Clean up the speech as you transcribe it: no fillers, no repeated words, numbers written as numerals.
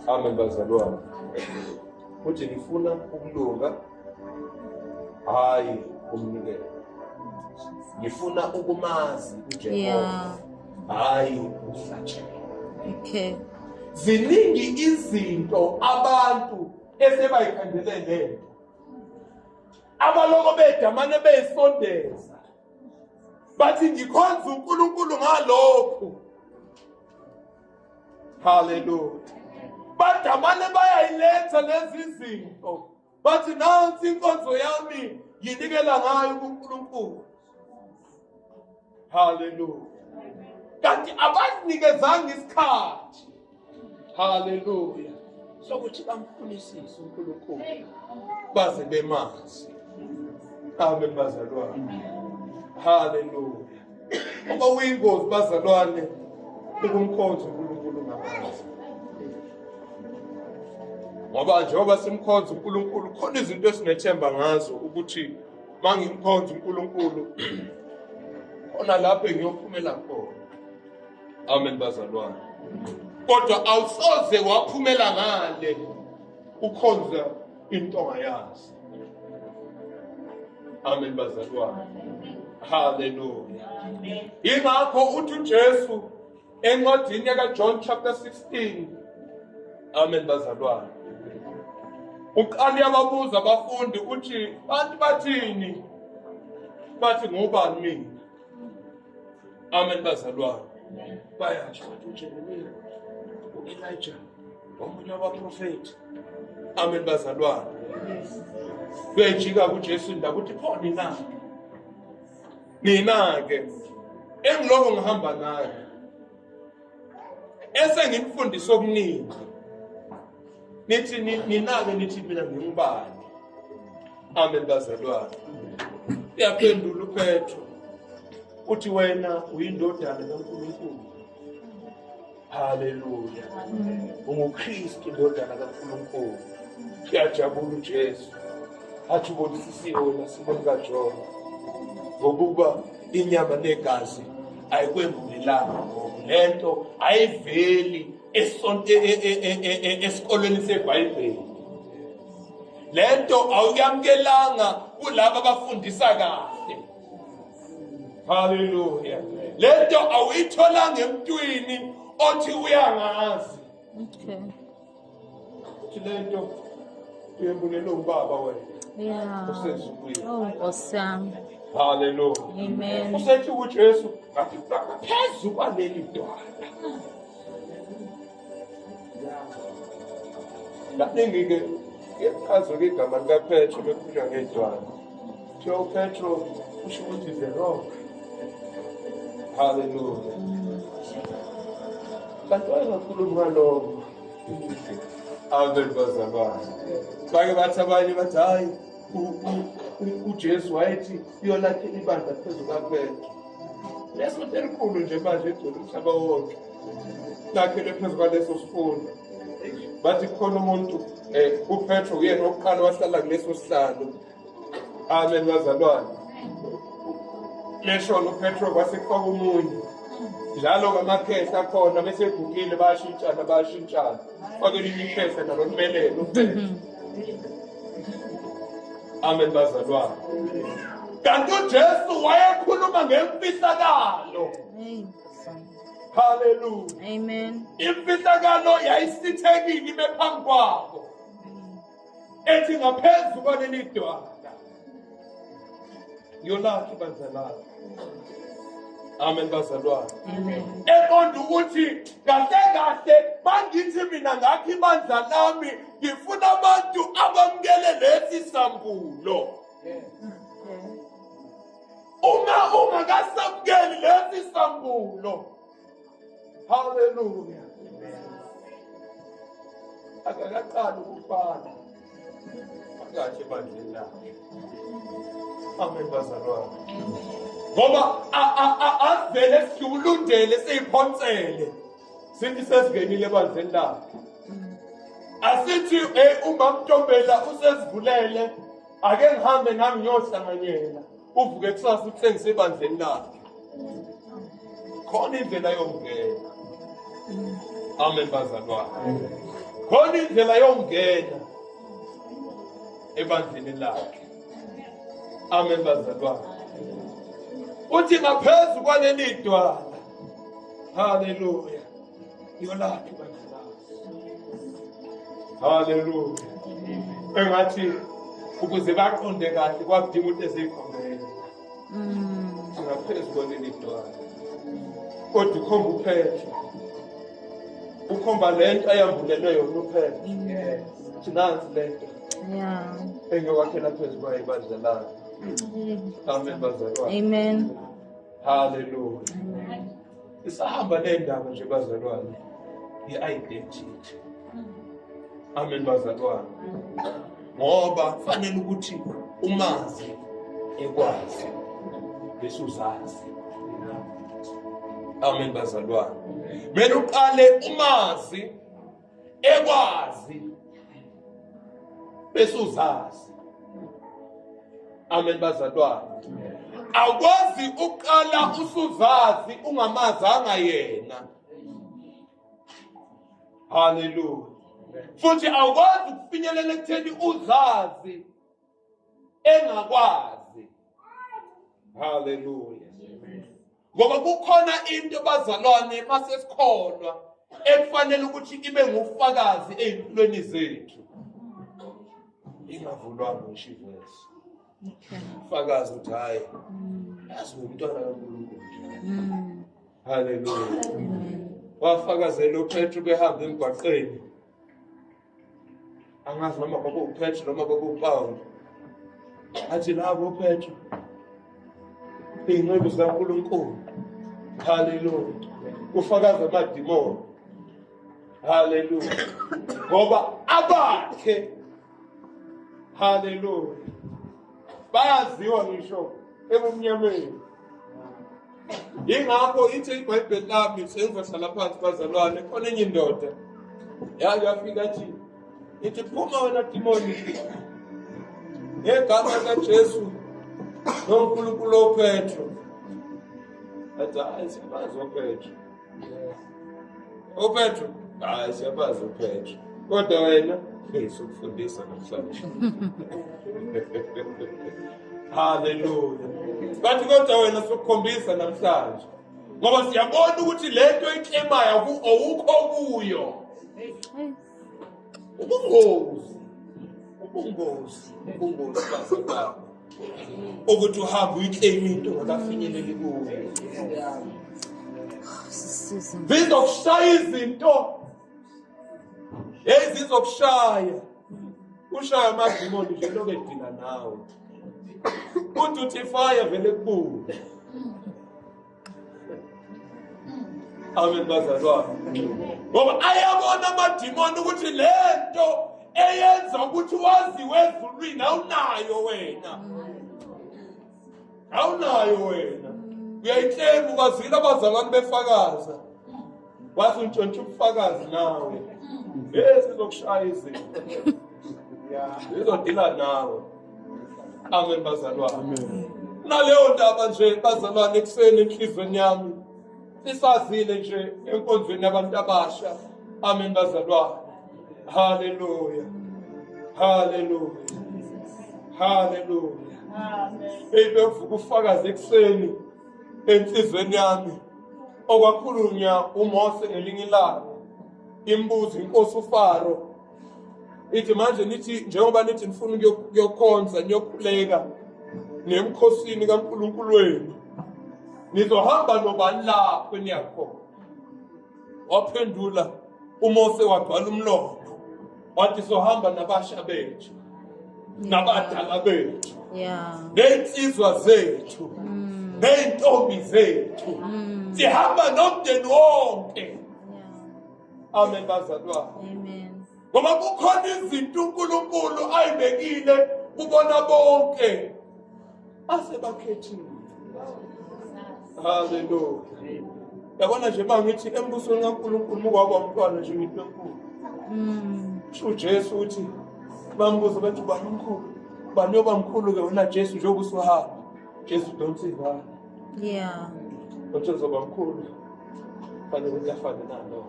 Amen bazalwane. Uthi ngifuna ukulunga hayi umnikelo. Ngifuna ukumazi uJehova hayi umhlatshelo. Okay. Ziningi izinto abantu esebayikhandele lento. Abaloko bedamane beyisondeza. Bathi ngikhonza uNkulunkulu ngalokho. Hallelujah. Badamane bayayiletha lezi zinto. Bathi nansi inkonzo yami yinikela ngayo kuNkulunkulu. Hallelujah. Kanti abanikezanga isikhathi. Hallelujah. Sokuthi bamfunisise uNkulunkulu. Baze bemazi. Amen bazalwane. Hallelujah. Ngoba uyingozi bazalwane ukumkhonza uNkulunkulu ngamazi. Ngoba njengoba simkhonza uNkulunkulu khona izinto esinethemba ngazo ukuthi mangimkhonza uNkulunkulu khona lapho ngiyophumela khona. Amen bazalwane. Kodwa awusoze waphumela ngale ukhonza into ongayazi. Amen bazalwane. Hallelujah. Ingakho uthi uJesu encwadini kaJohn chapter 16. Amen bazalwane. Uqala yababuza abafundi uthi bantu bathini? Bathi ngubani mina? Amen bazalwane. Bayasho ukuthi uJeremiya, uElijah, omunye wabaprofeti. Amen bazalwane. Bejika kuJesu indaba uthi pho nina ke engiloko ngihamba naye esengimfundisa okuningi. Nithi ninake nithi mina ngingubani? Amen bazalwane. Yaphendula uPetro uthi wena uyindodana kaNkulunkulu. Hallelujah. UnguKristu indodana kaNkulunkulu. Siyajabula uJesu. Athi ubonisiwe nasibona kaJohn. Ngokuba inyama negazi ayikwembulelanga ngoba lento ayiveli esikolweni seBhayibheli. Lento awuyamukelanga kulabo abafundisa kahle. Hallelujah. Lento awuyitholanga emntwini othi uyangazi. Okay. Lento uyembulela ubaba wena. Yeah. Oh, awesome. Hallelujah. Amen. Usethi uJesu ngathi phezulu kwaleli dwala. Lapho-ke ichazo igama likaPetro bekhulunywa ngedwala. Joe Petro usho ukuthi the rock. Hallelujah. Kanti wayekhuluma ngalokho. Amen bazalwane. Bake bathi abanye bathi hayi uJesu wayethi uyolathela ibandla phezu kaPetro. Leso elikhulu nje manje egcwele umhlaba wonke. Lakhele phezu kwaleso sifundo. Bathi khona umuntu uPetro uyena oqala wahlala kuleso sihlalo. Amen bazalwane. Lesho uPetro wasekufaka umunye. Njalo ngamakhehla akhona bese egugile bayashintshana. Fake imikhehla nalo limelelo. Amen bazalwane. Kanti uJesu wayekhuluma ngemfihlakalo. Hallelujah. Amen. Imfihlakalo yayisithekile ibe phambi kwabo. Ethi ngaphezulu kwaleli dwala. Yolathi bazalwane. Amen bazalwane. Amen. Eqonda ukuthi kahle bangithi mina ngakho ibandla lami ngifuna abantu abamukele lesi sambulo. Uma ungasamukeli lesi sambulo. Hallelujah. Akaqala ukufana. Akathi bandleni lakhe. Amen bazalwane. Ngoba avele siulundele siyiphonsele. Sithi sesingenile bandleni lakhe. Asithi uma Mtombela usesivulele ake ngihambe nami ngiyohlanganyela. Uvuke kusasa uthi sengisebandleni lakhe. Khona indlela yokungena. Amen bazalwane. khona indlela yongena ebandleni lakhe. Amen bazalwane. Uthi ngaphezu kwaleli dwala, haleluya, yolaphi bazalwane. Haleluya. Engathi ukuze baqonde kahle kwakudinga ukuthi ezikhombele. Ngaphezu kwaleli dwala. Kodwa ukhomba uPetro. Ukhomba lento ayambulelwe yona uPetro. Sinansi lento. Yeah. Engiyokwakhela phezu kwayo bazalwane. Amen bazalwane. Amen. Hallelujah. Isahamba nendaba nje bazalwane. I-identity. Amen bazalwane. Ngoba fanele ukuthi umazi ekwazi bese uzazi. Amen bazalwane. Mele uqale umazi ekwazi bese uzazi. Amen bazalwane. Akwazi uqala usuzazi ungamazanga yena. Hallelujah. Futhi awukwazi ukufinyelela ekutheni uzazi engakwazi. Hallelujah. Ngoba kukhona into bazalwane masesikholwa ekufanele ukuthi ibe ngufakazi ezimpilweni zethu. Ingavulwanga ngisho ivesi. Fakazi ukuthi hayi yazi umntwana kaNkulunkulu. Hallelujah. Wafakazela uPetro behamba emgwaqeni. Angazi noma kwakuPetro noma kwakuPaul. Athi labo uPetro ingcebo zikaNkulunkulu. Hallelujah. Ufakaza amadimoni. Hallelujah. Ngoba abakhe, hallelujah, bayaziwa ngisho ebumnyameni. Yingakho ithi iBhayibheli lami sengizohlala phansi bazalwane khona enye indoda yafika ithi phuma wena dimoni ngegama likaJesu noNkulunkulu uPetro. Athi hayi siyabazi uPetro. uPetro hayi siyabazi uPetro. Kodwa wena ngizokufundisa namhlanje. Hallelujah. Bathi kodwa wena sokukhombisa namhlanje. Ngoba siyabona ukuthi lento eklemayo awukho kuyo. Ubungozi bazalwane. Ukuthi uhambe uyiclaim into ongakafinyeleli kuyo. Zizokushaya izinto. Zizokushaya. Ushaya amadimoni nje lokho edila nawe. Uthi fire vele kubuye. Amen bazalwane. Ngoba ayabona amadimoni ukuthi lento eyenza ukuthi waziwe ezulwini awunayo wena. Awunayo wena. Uyayiclaim ukwazile abazalwane befakaza. Wathi untshontshe ubufakazi nawe. Sizokushaya izinto. Izodila nawe. Amen bazalwane. Naleyo ndaba nje bazalwane ekuseni enhlizweni yami. Sisazile nje enkonzweni yabantu abasha. Amen bazalwane. Hallelujah. Hallelujah. Hallelujah. Amen. Bevuka ufakazi ekuseni enhlizweni yami. Okwakhulunywa uMose ngelinye ilanga. Imbuzi inkosi uFaro. Ithi manje nithi njengoba nithi nifuna ukuyokhonza niyokhuleka nemkhosini kaNkulunkulu wenu. Nizohamba nobani lapho eniyakho. Waphendula uMose wagcwala umlomo. Wathi sohamba nabasha bethu. Nabadala bethu. Yeah. Nensizwa zethu. Nentombi zethu. Sihamba nomndeni wonke. Amen bazalwane. Amen. Ngoba kukhona izinto uNkulunkulu ayibekile kubona bonke asebakhethiwe. Hallelujah. Yabona nje mangithi embusweni kaNkulunkulu mukwaba umntwana nje into enkulu. uJesu uthi bambuza bathi ubani omkhulu? Bani yoba mkhulu ke wena Jesu njengoba usuhamba? Jesu Zonkizizwe. Yeah. Uthi uzoba mkhulu. Fanele ukuthi afane nalo.